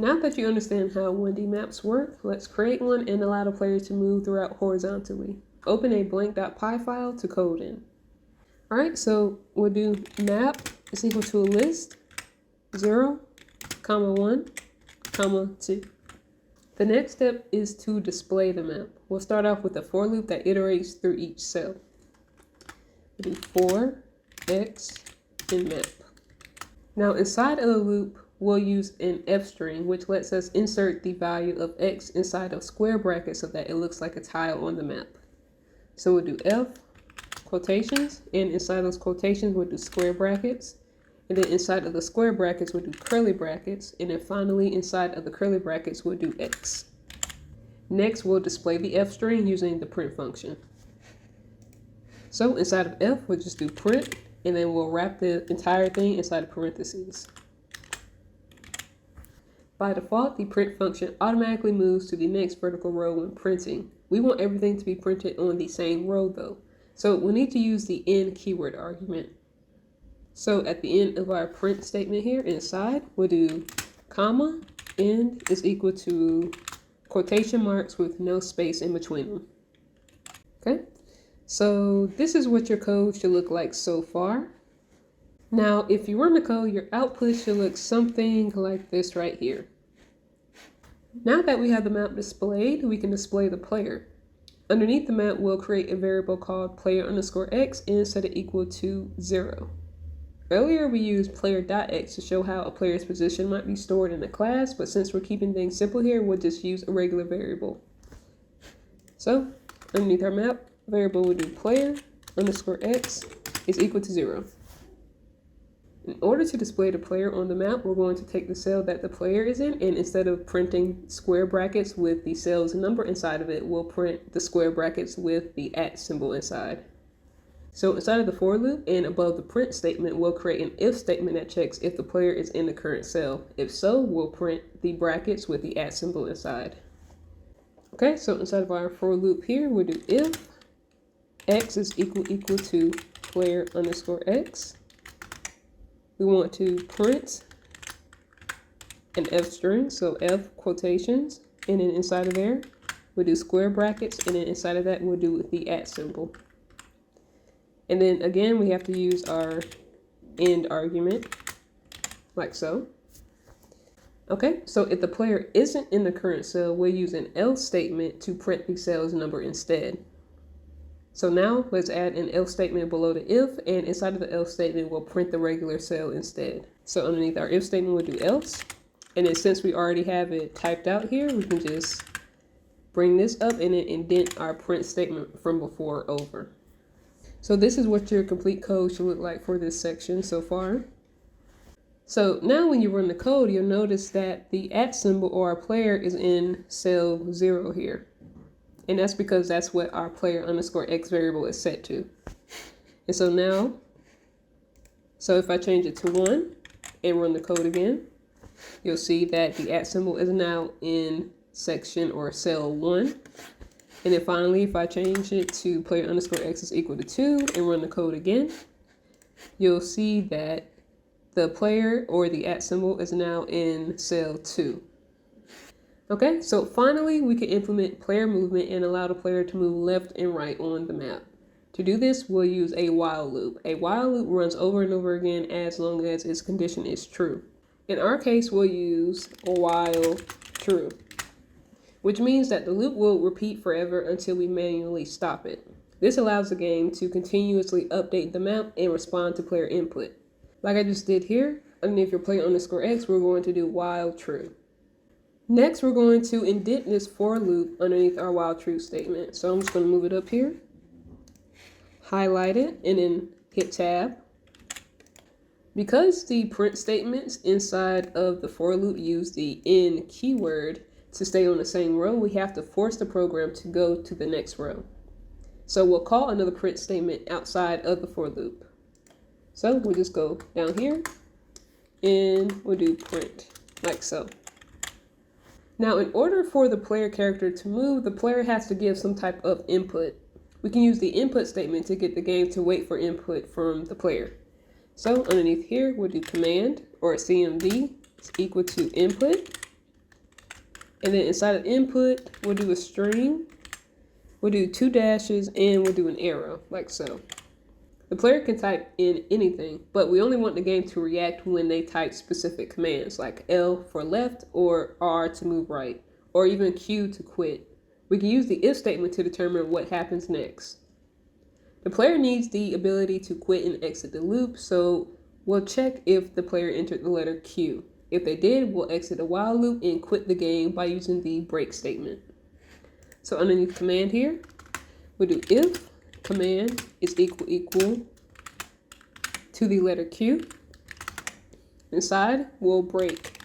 Now that you understand how 1D maps work, let's create one and allow the player to move throughout horizontally. Open a blank.py file to code in. Alright, so we'll do map is equal to a list 0, 1, 2. The next step is to display the map. We'll start off with a for loop that iterates through each cell. We'll do for x in map. Now inside of the loop, we'll use an f string, which lets us insert the value of x inside of square brackets so that it looks like a tile on the map. So we'll do f quotations, and inside those quotations we'll do square brackets, and then inside of the square brackets we'll do curly brackets, and then finally inside of the curly brackets we'll do x. Next we'll display the f string using the print function. So inside of f we'll just do print, and then we'll wrap the entire thing inside of parentheses. By default, the print function automatically moves to the next vertical row when printing. We want everything to be printed on the same row though, so we need to use the end keyword argument. So at the end of our print statement here inside, we'll do comma, end is equal to quotation marks with no space in between them. Okay, so this is what your code should look like so far. Now, if you run the code, your output should look something like this right here. Now that we have the map displayed, we can display the player. Underneath the map, we'll create a variable called player_x and set it equal to 0. Earlier, we used player.x to show how a player's position might be stored in a class, but since we're keeping things simple here, we'll just use a regular variable. So, underneath our map, variable will do player_x is equal to 0. In order to display the player on the map, we're going to take the cell that the player is in, and instead of printing square brackets with the cell's number inside of it, we'll print the square brackets with the @ symbol inside. So inside of the for loop and above the print statement, we'll create an if statement that checks if the player is in the current cell. If so, we'll print the brackets with the @ symbol inside. Okay, so inside of our for loop here, we'll do if x is equal to player_x. We want to print an f string, so f quotations, and then inside of there, we'll do square brackets, and then inside of that, we'll do the @ symbol. And then again, we have to use our end argument, like so. Okay, so if the player isn't in the current cell, we'll use an else statement to print the cell's number instead. So now let's add an else statement below the if, and inside of the else statement, we'll print the regular cell instead. So underneath our if statement, we'll do else. And then since we already have it typed out here, we can just bring this up and then indent our print statement from before over. So this is what your complete code should look like for this section so far. So now when you run the code, you'll notice that the @ symbol or our player is in cell 0 here. And that's because that's what our player_x variable is set to. And so now, so if I change it to 1 and run the code again, you'll see that the @ symbol is now in section or cell 1. And then finally, if I change it to player_x is equal to 2 and run the code again, you'll see that the player or the @ symbol is now in cell 2. Okay, so finally we can implement player movement and allow the player to move left and right on the map. To do this, we'll use a while loop. A while loop runs over and over again as long as its condition is true. In our case, we'll use while true, which means that the loop will repeat forever until we manually stop it. This allows the game to continuously update the map and respond to player input. Like I just did here, underneath your player_x, we're going to do while true. Next, we're going to indent this for loop underneath our while true statement. So I'm just going to move it up here, highlight it, and then hit tab. Because the print statements inside of the for loop use the end keyword to stay on the same row, we have to force the program to go to the next row. So we'll call another print statement outside of the for loop. So we'll just go down here and we'll do print, like so. Now, in order for the player character to move, the player has to give some type of input. We can use the input statement to get the game to wait for input from the player. So underneath here, we'll do command or CMD is equal to input. And then inside of input, we'll do a string, we'll do 2 dashes, and we'll do an arrow, like so. The player can type in anything, but we only want the game to react when they type specific commands, like L for left, or R to move right, or even Q to quit. We can use the if statement to determine what happens next. The player needs the ability to quit and exit the loop, so we'll check if the player entered the letter Q. If they did, we'll exit the while loop and quit the game by using the break statement. So underneath command here, we'll do if command is equal to the letter Q. Inside, we'll break.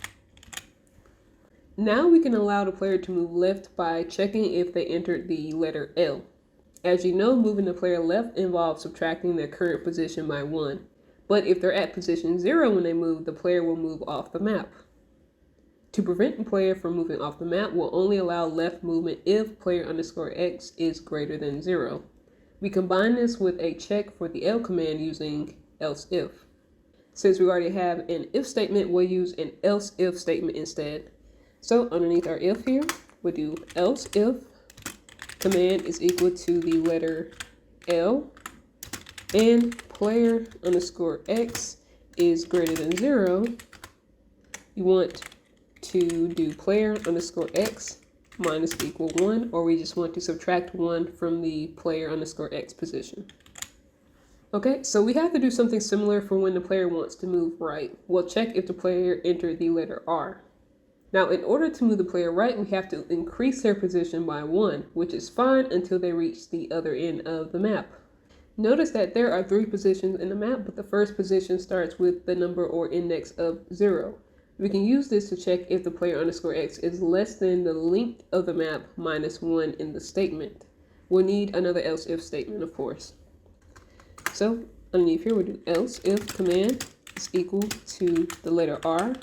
Now we can allow the player to move left by checking if they entered the letter L. As you know, moving the player left involves subtracting their current position by 1. But if they're at position 0 when they move, the player will move off the map. To prevent the player from moving off the map, we'll only allow left movement if player_x is greater than 0. We combine this with a check for the L command using else if. Since we already have an if statement, we'll use an else if statement instead. So underneath our if here, we'll do else if command is equal to the letter L and player_x is greater than 0. You want to do player_x minus equal 1, or we just want to subtract 1 from the player_x position. Okay, so we have to do something similar for when the player wants to move right. We'll check if the player entered the letter R. Now, in order to move the player right, we have to increase their position by 1, which is fine until they reach the other end of the map. Notice that there are 3 positions in the map, but the first position starts with the number or index of 0. We can use this to check if the player_x is less than the length of the map minus 1 in the statement. We'll need another else if statement, of course. So underneath here, we'll do else if command is equal to the letter R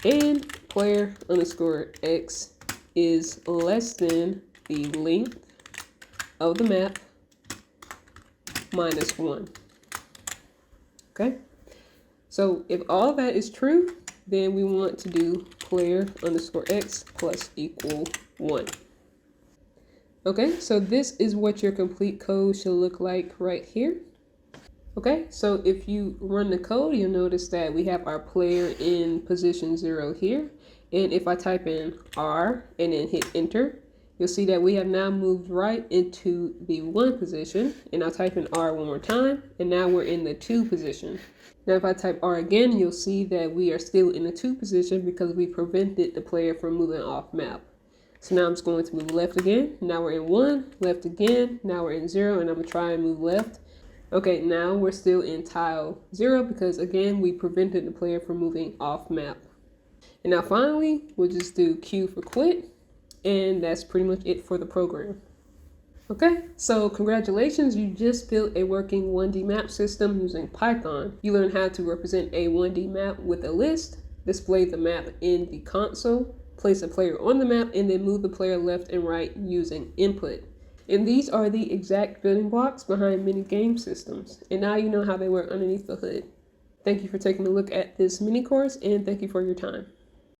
and player_x is less than the length of the map minus 1. Okay, so if all that is true, then we want to do player_x plus equal 1. Okay, so this is what your complete code should look like right here. Okay, so if you run the code, you'll notice that we have our player in position 0 here. And if I type in R and then hit enter, you'll see that we have now moved right into the 1 position. And I'll type in R one more time, and now we're in the 2 position. Now if I type R again, you'll see that we are still in the 2 position because we prevented the player from moving off map. So now I'm just going to move left again. Now we're in 1, left again, now we're in 0, and I'm gonna try and move left. Okay, now we're still in tile 0 because again, we prevented the player from moving off map. And now finally, we'll just do Q for quit, and that's pretty much it for the program. Okay, so congratulations, you just built a working 1D map system using Python. You learned how to represent a 1D map with a list, display the map in the console, place a player on the map, and then move the player left and right using input. And these are the exact building blocks behind many game systems. And now you know how they work underneath the hood. Thank you for taking a look at this mini course, and thank you for your time.